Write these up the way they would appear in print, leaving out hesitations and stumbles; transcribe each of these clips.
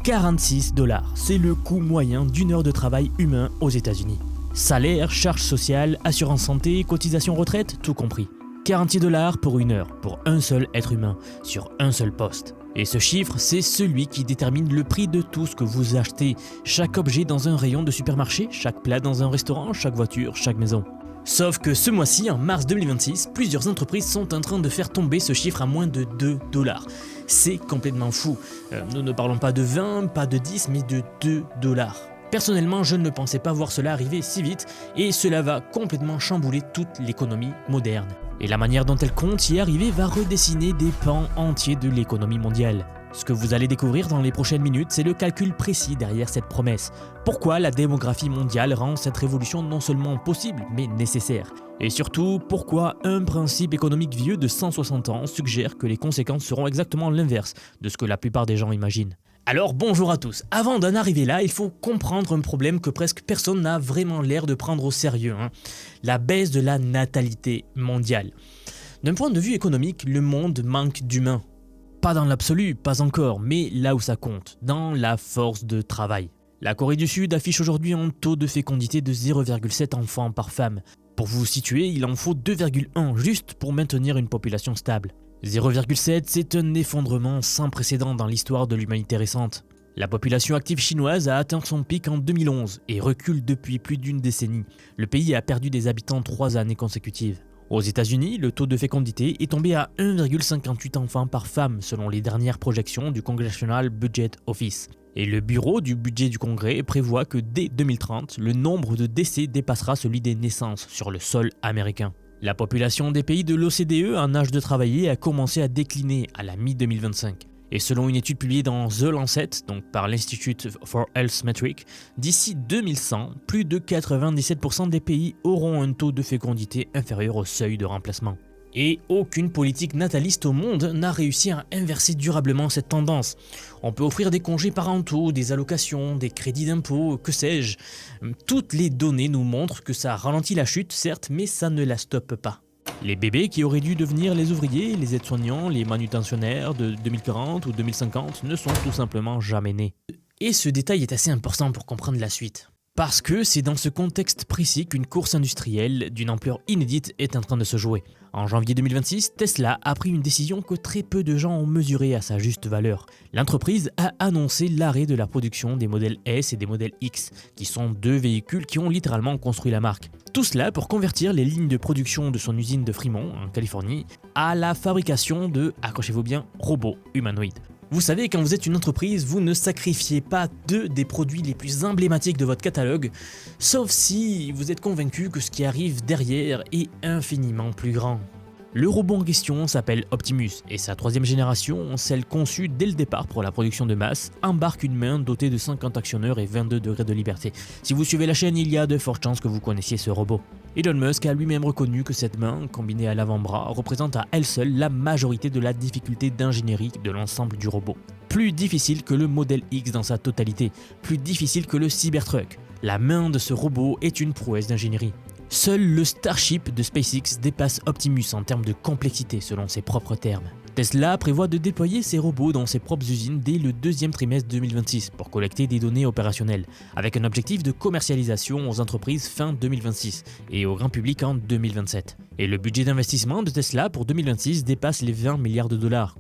$46, c'est le coût moyen d'une heure de travail humain aux États-Unis. Salaire, charges sociales, assurance santé, cotisation retraite, tout compris. $46 pour une heure, pour un seul être humain, sur un seul poste. Et ce chiffre, c'est celui qui détermine le prix de tout ce que vous achetez. Chaque objet dans un rayon de supermarché, chaque plat dans un restaurant, chaque voiture, chaque maison. Sauf que ce mois-ci, en mars 2026, plusieurs entreprises sont en train de faire tomber ce chiffre à moins de $2. C'est complètement fou. Nous ne parlons pas de 20, pas de 10, mais de $2. Personnellement, je ne pensais pas voir cela arriver si vite et cela va complètement chambouler toute l'économie moderne. Et la manière dont elle compte y arriver va redessiner des pans entiers de l'économie mondiale. Ce que vous allez découvrir dans les prochaines minutes, c'est le calcul précis derrière cette promesse. Pourquoi la démographie mondiale rend cette révolution non seulement possible, mais nécessaire. Et surtout, pourquoi un principe économique vieux de 160 ans suggère que les conséquences seront exactement l'inverse de ce que la plupart des gens imaginent. Alors bonjour à tous, avant d'en arriver là, il faut comprendre un problème que presque personne n'a vraiment l'air de prendre au sérieux, la baisse de la natalité mondiale. D'un point de vue économique, le monde manque d'humains. Pas dans l'absolu, pas encore, mais là où ça compte, dans la force de travail. La Corée du Sud affiche aujourd'hui un taux de fécondité de 0,7 enfants par femme. Pour vous situer, il en faut 2,1 juste pour maintenir une population stable. 0,7, c'est un effondrement sans précédent dans l'histoire de l'humanité récente. La population active chinoise a atteint son pic en 2011 et recule depuis plus d'une décennie. Le pays a perdu des habitants 3 années consécutives. Aux États-Unis, le taux de fécondité est tombé à 1,58 enfants par femme selon les dernières projections du Congressional Budget Office. Et le bureau du budget du Congrès prévoit que dès 2030, le nombre de décès dépassera celui des naissances sur le sol américain. La population des pays de l'OCDE en âge de travailler a commencé à décliner à la mi-2025. Et selon une étude publiée dans The Lancet, donc par l'Institute for Health Metrics, d'ici 2100, plus de 97% des pays auront un taux de fécondité inférieur au seuil de remplacement. Et aucune politique nataliste au monde n'a réussi à inverser durablement cette tendance. On peut offrir des congés parentaux, des allocations, des crédits d'impôt, que sais-je. Toutes les données nous montrent que ça ralentit la chute, certes, mais ça ne la stoppe pas. Les bébés qui auraient dû devenir les ouvriers, les aides-soignants, les manutentionnaires de 2040 ou 2050 ne sont tout simplement jamais nés. Et ce détail est assez important pour comprendre la suite. Parce que c'est dans ce contexte précis qu'une course industrielle d'une ampleur inédite est en train de se jouer. En janvier 2026, Tesla a pris une décision que très peu de gens ont mesurée à sa juste valeur. L'entreprise a annoncé l'arrêt de la production des modèles S et des modèles X, qui sont 2 véhicules qui ont littéralement construit la marque. Tout cela pour convertir les lignes de production de son usine de Fremont, en Californie, à la fabrication de, accrochez-vous bien, robots humanoïdes. Vous savez, quand vous êtes une entreprise, vous ne sacrifiez pas 2 des produits les plus emblématiques de votre catalogue, sauf si vous êtes convaincu que ce qui arrive derrière est infiniment plus grand. Le robot en question s'appelle Optimus et sa 3e génération, celle conçue dès le départ pour la production de masse, embarque une main dotée de 50 actionneurs et 22 degrés de liberté. Si vous suivez la chaîne, il y a de fortes chances que vous connaissiez ce robot. Elon Musk a lui-même reconnu que cette main, combinée à l'avant-bras, représente à elle seule la majorité de la difficulté d'ingénierie de l'ensemble du robot. Plus difficile que le modèle X dans sa totalité, plus difficile que le Cybertruck. La main de ce robot est une prouesse d'ingénierie. Seul le Starship de SpaceX dépasse Optimus en termes de complexité selon ses propres termes. Tesla prévoit de déployer ses robots dans ses propres usines dès le 2e trimestre 2026 pour collecter des données opérationnelles, avec un objectif de commercialisation aux entreprises fin 2026 et au grand public en 2027. Et le budget d'investissement de Tesla pour 2026 dépasse les $20 milliards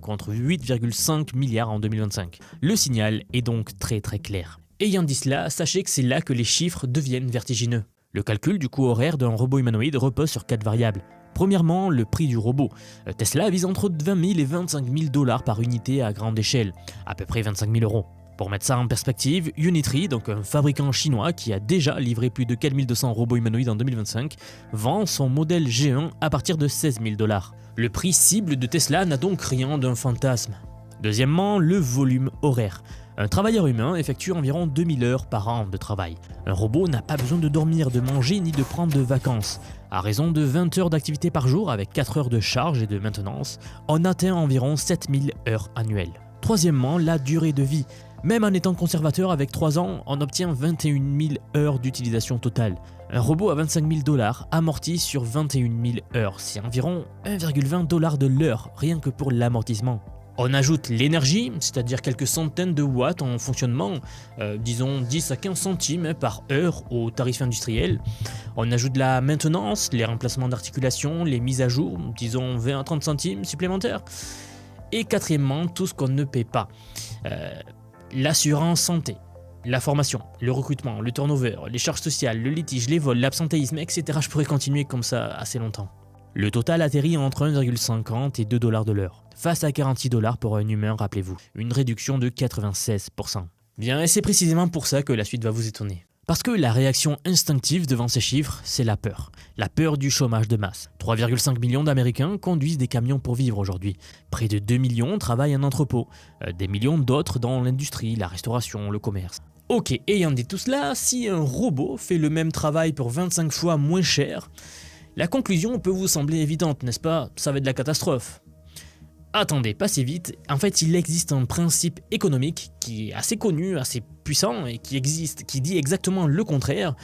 contre 8,5 milliards en 2025. Le signal est donc très clair. Ayant dit cela, sachez que c'est là que les chiffres deviennent vertigineux. Le calcul du coût horaire d'un robot humanoïde repose sur 4 variables. Premièrement, le prix du robot. Tesla vise entre 20 000 et 25 000 $ par unité à grande échelle, à peu près 25 000 €. Pour mettre ça en perspective, Unitree, donc un fabricant chinois qui a déjà livré plus de 4 200 robots humanoïdes en 2025, vend son modèle G1 à partir de 16 000 $. Le prix cible de Tesla n'a donc rien d'un fantasme. Deuxièmement, le volume horaire. Un travailleur humain effectue environ 2000 heures par an de travail. Un robot n'a pas besoin de dormir, de manger ni de prendre de vacances. À raison de 20 heures d'activité par jour avec 4 heures de charge et de maintenance, on atteint environ 7000 heures annuelles. Troisièmement, la durée de vie. Même en étant conservateur avec 3 ans, on obtient 21 000 heures d'utilisation totale. Un robot à 25 000 $ amorti sur 21 000 heures, c'est environ 1,20 $ de l'heure, rien que pour l'amortissement. On ajoute l'énergie, c'est-à-dire quelques centaines de watts en fonctionnement, disons 10 à 15 centimes par heure au tarif industriel. On ajoute la maintenance, les remplacements d'articulation, les mises à jour, disons 20 à 30 centimes supplémentaires. Et quatrièmement, tout ce qu'on ne paie pas. L'assurance santé, la formation, le recrutement, le turnover, les charges sociales, le litige, les vols, l'absentéisme, etc. Je pourrais continuer comme ça assez longtemps. Le total atterrit entre 1,50 et 2 $ de l'heure, face à 46 $ pour un humain, rappelez-vous, une réduction de 96%. Bien, et c'est précisément pour ça que la suite va vous étonner. Parce que la réaction instinctive devant ces chiffres, c'est la peur. La peur du chômage de masse. 3,5 millions d'Américains conduisent des camions pour vivre aujourd'hui. Près de 2 millions travaillent en entrepôt. Des millions d'autres dans l'industrie, la restauration, le commerce. Ok, ayant dit tout cela, si un robot fait le même travail pour 25 fois moins cher, la conclusion peut vous sembler évidente, n'est-ce pas? Ça va être de la catastrophe. Attendez, pas si vite. En fait, il existe un principe économique qui est assez connu, assez puissant et qui dit exactement le contraire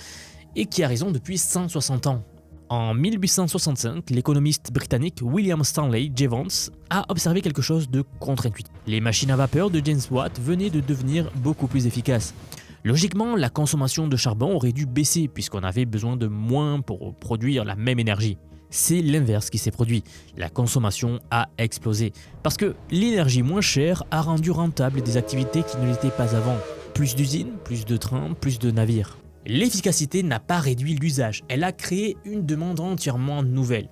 et qui a raison depuis 160 ans. En 1865, l'économiste britannique William Stanley Jevons a observé quelque chose de contre-intuitif. Les machines à vapeur de James Watt venaient de devenir beaucoup plus efficaces. Logiquement, la consommation de charbon aurait dû baisser puisqu'on avait besoin de moins pour produire la même énergie. C'est l'inverse qui s'est produit. La consommation a explosé. Parce que l'énergie moins chère a rendu rentables des activités qui ne l'étaient pas avant. Plus d'usines, plus de trains, plus de navires. L'efficacité n'a pas réduit l'usage, elle a créé une demande entièrement nouvelle.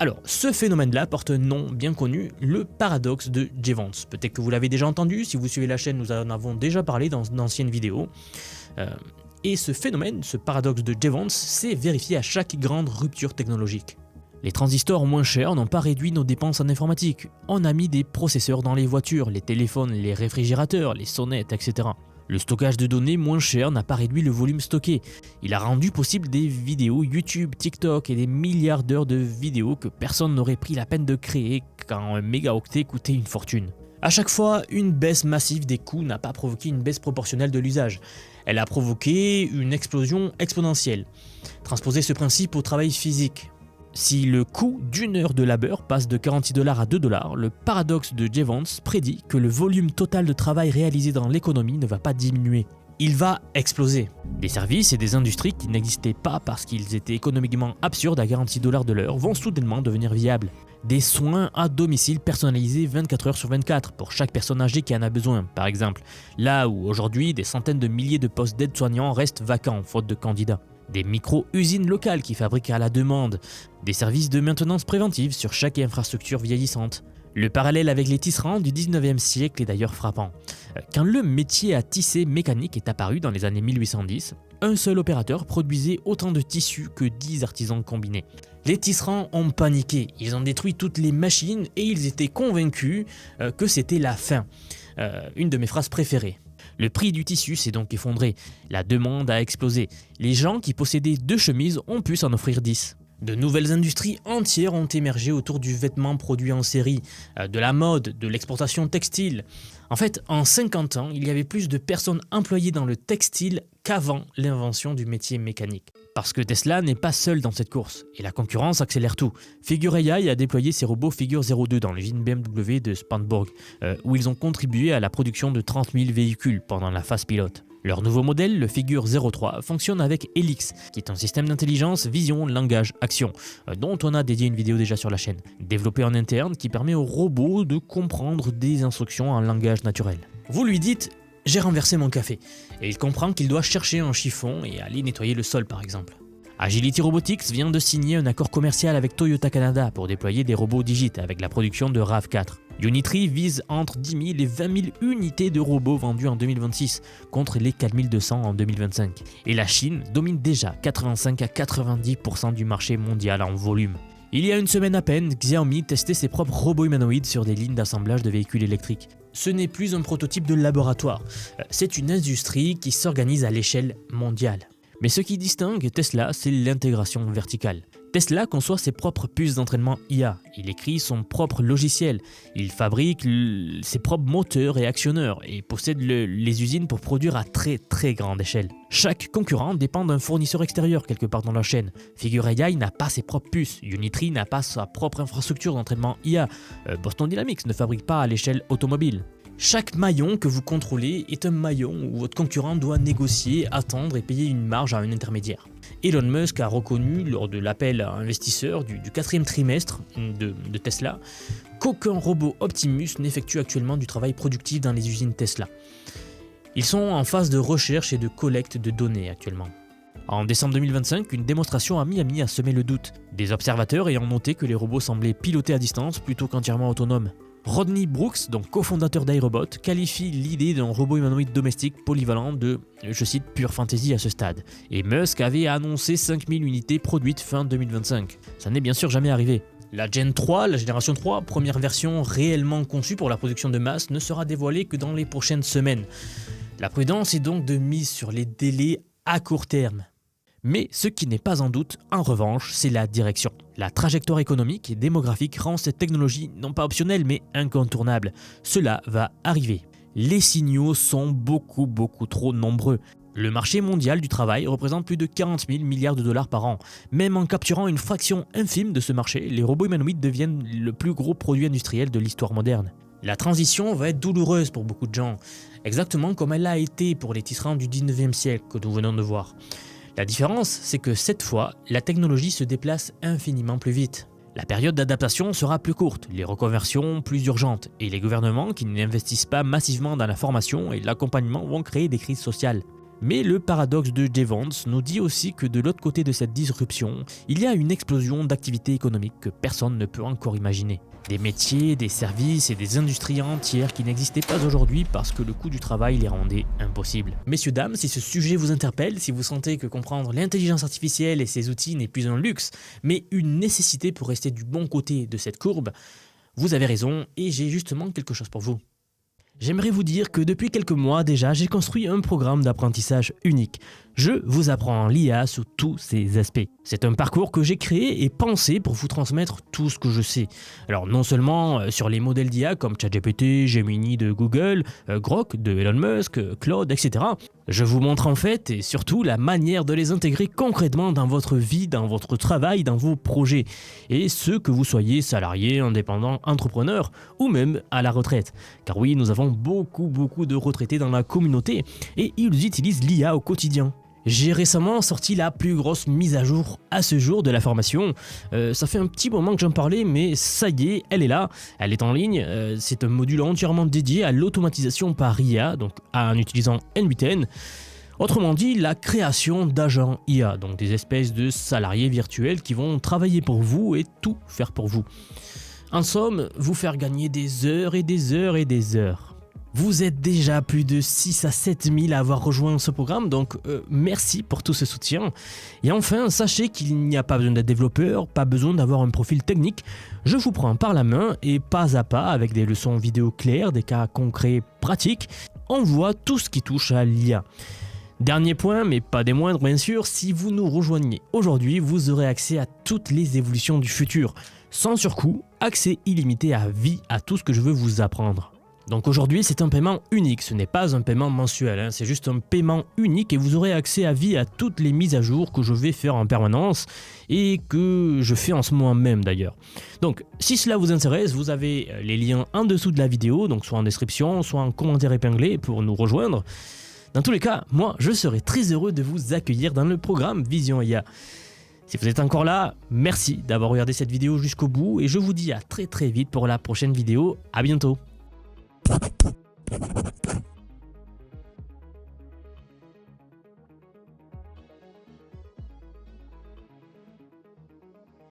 Alors, ce phénomène-là porte un nom bien connu, le paradoxe de Jevons. Peut-être que vous l'avez déjà entendu, si vous suivez la chaîne, nous en avons déjà parlé dans d'anciennes vidéos. Et ce phénomène, ce paradoxe de Jevons, s'est vérifié à chaque grande rupture technologique. Les transistors moins chers n'ont pas réduit nos dépenses en informatique. On a mis des processeurs dans les voitures, les téléphones, les réfrigérateurs, les sonnettes, etc. Le stockage de données moins cher n'a pas réduit le volume stocké. Il a rendu possible des vidéos YouTube, TikTok et des milliards d'heures de vidéos que personne n'aurait pris la peine de créer quand un mégaoctet coûtait une fortune. À chaque fois, une baisse massive des coûts n'a pas provoqué une baisse proportionnelle de l'usage. Elle a provoqué une explosion exponentielle. Transposez ce principe au travail physique. Si le coût d'une heure de labeur passe de 46 $ à 2 $, le paradoxe de Jevons prédit que le volume total de travail réalisé dans l'économie ne va pas diminuer. Il va exploser. Des services et des industries qui n'existaient pas parce qu'ils étaient économiquement absurdes à 46 $ de l'heure vont soudainement devenir viables. Des soins à domicile personnalisés 24 heures sur 24 pour chaque personne âgée qui en a besoin, par exemple. Là où aujourd'hui, des centaines de milliers de postes d'aide-soignants restent vacants faute de candidats. Des micro-usines locales qui fabriquent à la demande, des services de maintenance préventive sur chaque infrastructure vieillissante. Le parallèle avec les tisserands du 19e siècle est d'ailleurs frappant. Quand le métier à tisser mécanique est apparu dans les années 1810, un seul opérateur produisait autant de tissus que 10 artisans combinés. Les tisserands ont paniqué, ils ont détruit toutes les machines et ils étaient convaincus que c'était la fin. Une de mes phrases préférées. Le prix du tissu s'est donc effondré, la demande a explosé. Les gens qui possédaient 2 chemises ont pu s'en offrir 10. De nouvelles industries entières ont émergé autour du vêtement produit en série, de la mode, de l'exportation textile. En fait, en 50 ans, il y avait plus de personnes employées dans le textile qu'avant l'invention du métier mécanique. Parce que Tesla n'est pas seul dans cette course, et la concurrence accélère tout. Figure AI a déployé ses robots Figure 02 dans l'usine BMW de Spanborg, où ils ont contribué à la production de 30 000 véhicules pendant la phase pilote. Leur nouveau modèle, le Figure 03, fonctionne avec Helix, qui est un système d'intelligence vision, langage, action, dont on a dédié une vidéo déjà sur la chaîne, développé en interne qui permet au robot de comprendre des instructions en langage naturel. Vous lui dites « j'ai renversé mon café » et il comprend qu'il doit chercher un chiffon et aller nettoyer le sol par exemple. Agility Robotics vient de signer un accord commercial avec Toyota Canada pour déployer des robots Digit avec la production de RAV4. Unitree vise entre 10 000 et 20 000 unités de robots vendus en 2026 contre les 4 200 en 2025. Et la Chine domine déjà 85 à 90% du marché mondial en volume. Il y a une semaine à peine, Xiaomi testait ses propres robots humanoïdes sur des lignes d'assemblage de véhicules électriques. Ce n'est plus un prototype de laboratoire, c'est une industrie qui s'organise à l'échelle mondiale. Mais ce qui distingue Tesla, c'est l'intégration verticale. Tesla conçoit ses propres puces d'entraînement IA, il écrit son propre logiciel, il fabrique ses propres moteurs et actionneurs et possède les usines pour produire à très grande échelle. Chaque concurrent dépend d'un fournisseur extérieur quelque part dans la chaîne. Figure AI n'a pas ses propres puces, Unitree n'a pas sa propre infrastructure d'entraînement IA, Boston Dynamics ne fabrique pas à l'échelle automobile. Chaque maillon que vous contrôlez est un maillon où votre concurrent doit négocier, attendre et payer une marge à un intermédiaire. Elon Musk a reconnu lors de l'appel à investisseurs du 4e trimestre de Tesla qu'aucun robot Optimus n'effectue actuellement du travail productif dans les usines Tesla. Ils sont en phase de recherche et de collecte de données actuellement. En décembre 2025, une démonstration à Miami a semé le doute, des observateurs ayant noté que les robots semblaient piloter à distance plutôt qu'entièrement autonomes. Rodney Brooks, donc cofondateur d'iRobot, qualifie l'idée d'un robot humanoïde domestique polyvalent de, je cite, pure fantasy à ce stade. Et Musk avait annoncé 5000 unités produites fin 2025. Ça n'est bien sûr jamais arrivé. La Gen 3, la génération 3, première version réellement conçue pour la production de masse, ne sera dévoilée que dans les prochaines semaines. La prudence est donc de mise sur les délais à court terme. Mais ce qui n'est pas en doute, en revanche, c'est la direction. La trajectoire économique et démographique rend cette technologie non pas optionnelle mais incontournable. Cela va arriver. Les signaux sont beaucoup trop nombreux. Le marché mondial du travail représente plus de 40 000 milliards de dollars par an. Même en capturant une fraction infime de ce marché, les robots humanoïdes deviennent le plus gros produit industriel de l'histoire moderne. La transition va être douloureuse pour beaucoup de gens, exactement comme elle l'a été pour les tisserands du 19e siècle que nous venons de voir. La différence, c'est que cette fois, la technologie se déplace infiniment plus vite. La période d'adaptation sera plus courte, les reconversions plus urgentes, et les gouvernements qui n'investissent pas massivement dans la formation et l'accompagnement vont créer des crises sociales. Mais le paradoxe de Jay Vance nous dit aussi que de l'autre côté de cette disruption, il y a une explosion d'activités économiques que personne ne peut encore imaginer. Des métiers, des services et des industries entières qui n'existaient pas aujourd'hui parce que le coût du travail les rendait impossibles. Messieurs, dames, si ce sujet vous interpelle, si vous sentez que comprendre l'intelligence artificielle et ses outils n'est plus un luxe, mais une nécessité pour rester du bon côté de cette courbe, vous avez raison et j'ai justement quelque chose pour vous. J'aimerais vous dire que depuis quelques mois déjà, j'ai construit un programme d'apprentissage unique. Je vous apprends l'IA sous tous ses aspects. C'est un parcours que j'ai créé et pensé pour vous transmettre tout ce que je sais. Alors non seulement sur les modèles d'IA comme ChatGPT, Gemini de Google, Grok de Elon Musk, Claude, etc. Je vous montre en fait et surtout la manière de les intégrer concrètement dans votre vie, dans votre travail, dans vos projets. Et ce que vous soyez salarié, indépendant, entrepreneur ou même à la retraite. Car oui, nous avons beaucoup de retraités dans la communauté et ils utilisent l'IA au quotidien. J'ai récemment sorti la plus grosse mise à jour à ce jour de la formation. Ça fait un petit moment que j'en parlais, mais ça y est, elle est là, elle est en ligne. C'est un module entièrement dédié à l'automatisation par IA, donc en utilisant N8N. Autrement dit, la création d'agents IA, donc des espèces de salariés virtuels qui vont travailler pour vous et tout faire pour vous. En somme, vous faire gagner des heures et des heures et des heures. Vous êtes déjà plus de 6 à 7 000 à avoir rejoint ce programme, donc merci pour tout ce soutien. Et enfin, sachez qu'il n'y a pas besoin d'être développeur, pas besoin d'avoir un profil technique. Je vous prends par la main et pas à pas, avec des leçons vidéo claires, des cas concrets pratiques, on voit tout ce qui touche à l'IA. Dernier point, mais pas des moindres bien sûr, si vous nous rejoignez aujourd'hui, vous aurez accès à toutes les évolutions du futur. Sans surcoût, accès illimité à vie à tout ce que je veux vous apprendre. Donc aujourd'hui, c'est un paiement unique, ce n'est pas un paiement mensuel, c'est juste un paiement unique et vous aurez accès à vie à toutes les mises à jour que je vais faire en permanence et que je fais en ce moment même d'ailleurs. Donc si cela vous intéresse, vous avez les liens en dessous de la vidéo, donc soit en description, soit en commentaire épinglé pour nous rejoindre. Dans tous les cas, moi je serai très heureux de vous accueillir dans le programme Vision IA. Si vous êtes encore là, merci d'avoir regardé cette vidéo jusqu'au bout et je vous dis à très vite pour la prochaine vidéo. À bientôt.